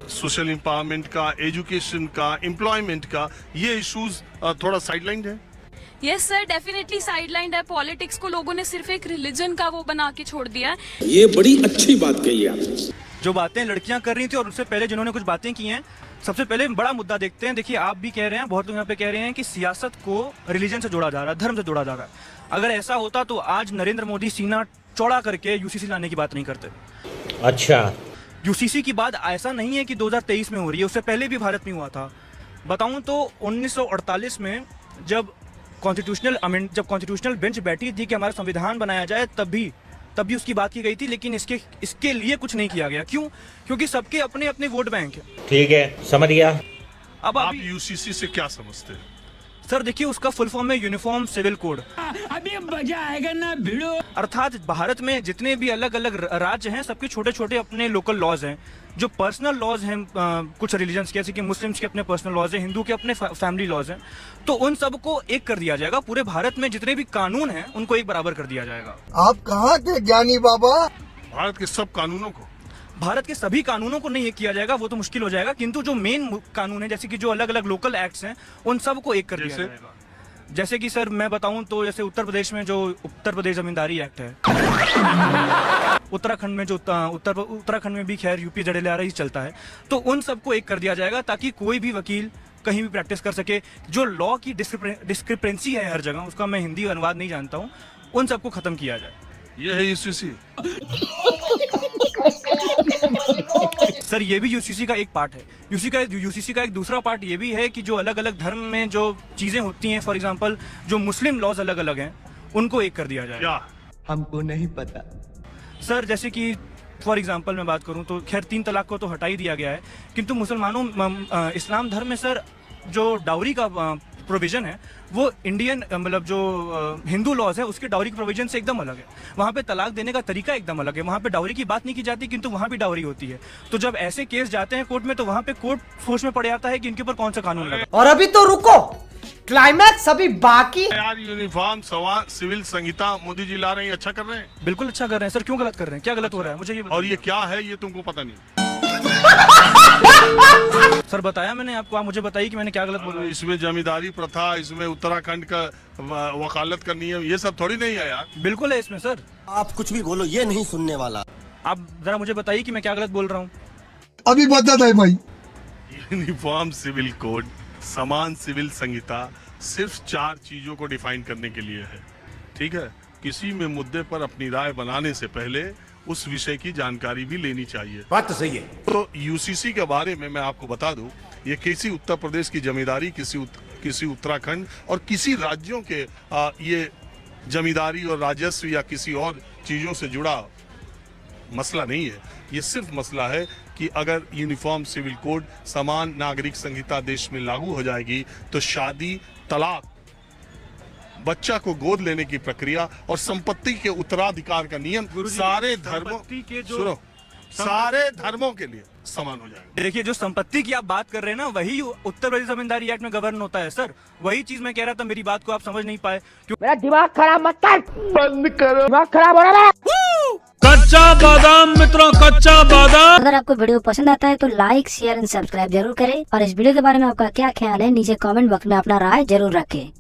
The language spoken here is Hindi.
सोशल एम्पावरमेंट का, एजुकेशन का, एम्प्लॉयमेंट का, ये इश्यूज थोड़ा साइडलाइन है। यस सर, डेफिनेटली साइडलाइन है। पॉलिटिक्स को लोगों ने सिर्फ एक रिलीजन का वो बना के छोड़ दिया है। ये बड़ी अच्छी बात कही आपने। जो बातें लड़कियां कर रही थी और उससे पहले जिन्होंने कुछ बातें की हैं, सबसे पहले बड़ा मुद्दा देखते हैं। देखिए, आप भी कह रहे हैं, बहुत लोग यहाँ पे कह रहे हैं कि सियासत को रिलीजन से जोड़ा जा रहा है, धर्म से जोड़ा जा रहा है। अगर ऐसा होता तो आज नरेंद्र मोदी सीना चौड़ा करके यूसीसी लाने की बात नहीं करते। अच्छा, यूसीसी की बात ऐसा नहीं है कि 2023 में हो रही है, उससे पहले भी भारत में हुआ था। बताऊं तो 1948 में जब कॉन्स्टिट्यूशनल बेंच बैठी थी कि हमारा संविधान बनाया जाए, तब भी उसकी बात की गई थी, लेकिन इसके लिए कुछ नहीं किया गया। क्यों? क्योंकि सबके अपने अपने वोट बैंक है। ठीक है, समझ गया। अब आप यूसीसी से क्या समझते हैं? सर देखिए, उसका फुल फॉर्म है यूनिफॉर्म सिविल कोड। अभी मजा आएगा ना भिड़ो। अर्थात भारत में जितने भी अलग अलग राज्य हैं, सबके छोटे छोटे अपने लोकल लॉज हैं। जो पर्सनल लॉज हैं कुछ रिलीजन्स के, जैसे कि मुस्लिम्स के अपने पर्सनल लॉज हैं, हिंदू के अपने फैमिली लॉज हैं, तो उन सबको एक कर दिया जाएगा। पूरे भारत में जितने भी कानून हैं उनको एक बराबर कर दिया जाएगा। आप कहाँ के ज्ञानी बाबा? भारत के सब कानूनों को, भारत के सभी कानूनों को नहीं एक किया जाएगा, वो तो मुश्किल हो जाएगा, किंतु जो मेन कानून है, जैसे कि जो अलग अलग लोकल एक्ट्स हैं, उन सबको एक कर दिया जाएगा। जैसे कि सर मैं बताऊं तो जैसे उत्तर प्रदेश में जो उत्तर प्रदेश जमींदारी एक्ट है, उत्तराखंड में जो उत्तराखंड में भी खैर यूपी जडेलआरई चलता है, तो उन सबको एक कर दिया जाएगा ताकि कोई भी वकील कहीं भी प्रैक्टिस कर सके। जो लॉ की डिस्क्रिपेंसी है हर जगह, उसका मैं हिंदी अनुवाद नहीं जानता हूँ, उन सबको खत्म किया जाए। ये है यूसीसी। सर ये भी यूसीसी का एक पार्ट है। यूसीसी का एक दूसरा पार्ट ये भी है कि जो अलग अलग धर्म में जो चीजें होती हैं, फॉर एग्जांपल जो मुस्लिम लॉज अलग अलग हैं, उनको एक कर दिया जाए। क्या? हमको नहीं पता सर जैसे कि फॉर एग्जांपल मैं बात करूं तो खैर 3 तलाक को तो हटा ही दिया गया है, किंतु मुसलमानों इस्लाम धर्म में सर जो डाउरी का प्रोविजन है, वो इंडियन मतलब जो हिंदू लॉज है उसके डाउरी के प्रोविजन से एकदम अलग है। वहाँ पे तलाक देने का तरीका एकदम अलग है। वहाँ पे डाउरी की बात नहीं की जाती, किंतु वहाँ भी डाउरी होती है। तो जब ऐसे केस जाते हैं कोर्ट में, तो वहाँ पे कोर्ट सोच में पड़ जाता है कि इनके ऊपर कौन सा कानून लगा। और अभी तो रुको, क्लाइमैक्स अभी बाकी। यार यूनिफॉर्म सिविल संहिता मोदी जी ला रहे हैं, अच्छा कर रहे हैं। बिल्कुल अच्छा कर रहे हैं सर। क्यों गलत कर रहे हैं? क्या गलत हो रहा है मुझे ये और ये क्या है, ये तुमको पता नहीं? सर बताया मैंने आपको, आप मुझे बताइए कि मैंने क्या गलत बोला। इसमें जमींदारी प्रथा, इसमें उत्तराखंड का वकालत का नियम, ये सब थोड़ी नहीं है यार। बिल्कुल है इसमें सर। आप कुछ भी बोलो, ये नहीं सुनने वाला। आप जरा मुझे बताइए कि मैं क्या गलत बोल रहा हूँ। अभी बता दे भाई। यूनिफॉर्म सिविल कोड, समान सिविल संहिता सिर्फ 4 चीजों को डिफाइन करने के लिए है। ठीक है, किसी में मुद्दे पर अपनी राय बनाने से पहले उस विषय की जानकारी भी लेनी चाहिए। बात तो सही है। तो यूसीसी के बारे में मैं आपको बता दूं, ये किसी उत्तर प्रदेश की जमींदारी, किसी उत्तराखंड और किसी राज्यों के ये जमींदारी और राजस्व या किसी और चीजों से जुड़ा मसला नहीं है। ये सिर्फ मसला है कि अगर यूनिफॉर्म सिविल कोड, समान नागरिक संहिता देश में लागू हो जाएगी, तो शादी, तलाक, बच्चा को गोद लेने की प्रक्रिया और संपत्ति के उत्तराधिकार का नियम सारे धर्मों के सारे धर्मों के लिए समान हो जाएगा। देखिए, जो संपत्ति की आप बात कर रहे हैं ना, वही उत्तर प्रदेश जमींदारी एक्ट में गवर्न होता है सर। वही चीज मैं कह रहा था, मेरी बात को आप समझ नहीं पाए। मेरा दिमाग खराब मत कर, बंद करो, दिमाग खराब हो रहा है। कच्चा बादाम मित्रों, कच्चा बादाम। अगर आपको वीडियो पसंद आता है तो लाइक, शेयर एंड सब्सक्राइब जरूर करें, और इस वीडियो के बारे में आपका क्या ख्याल है नीचे कमेंट बॉक्स में अपना राय जरूर रखें।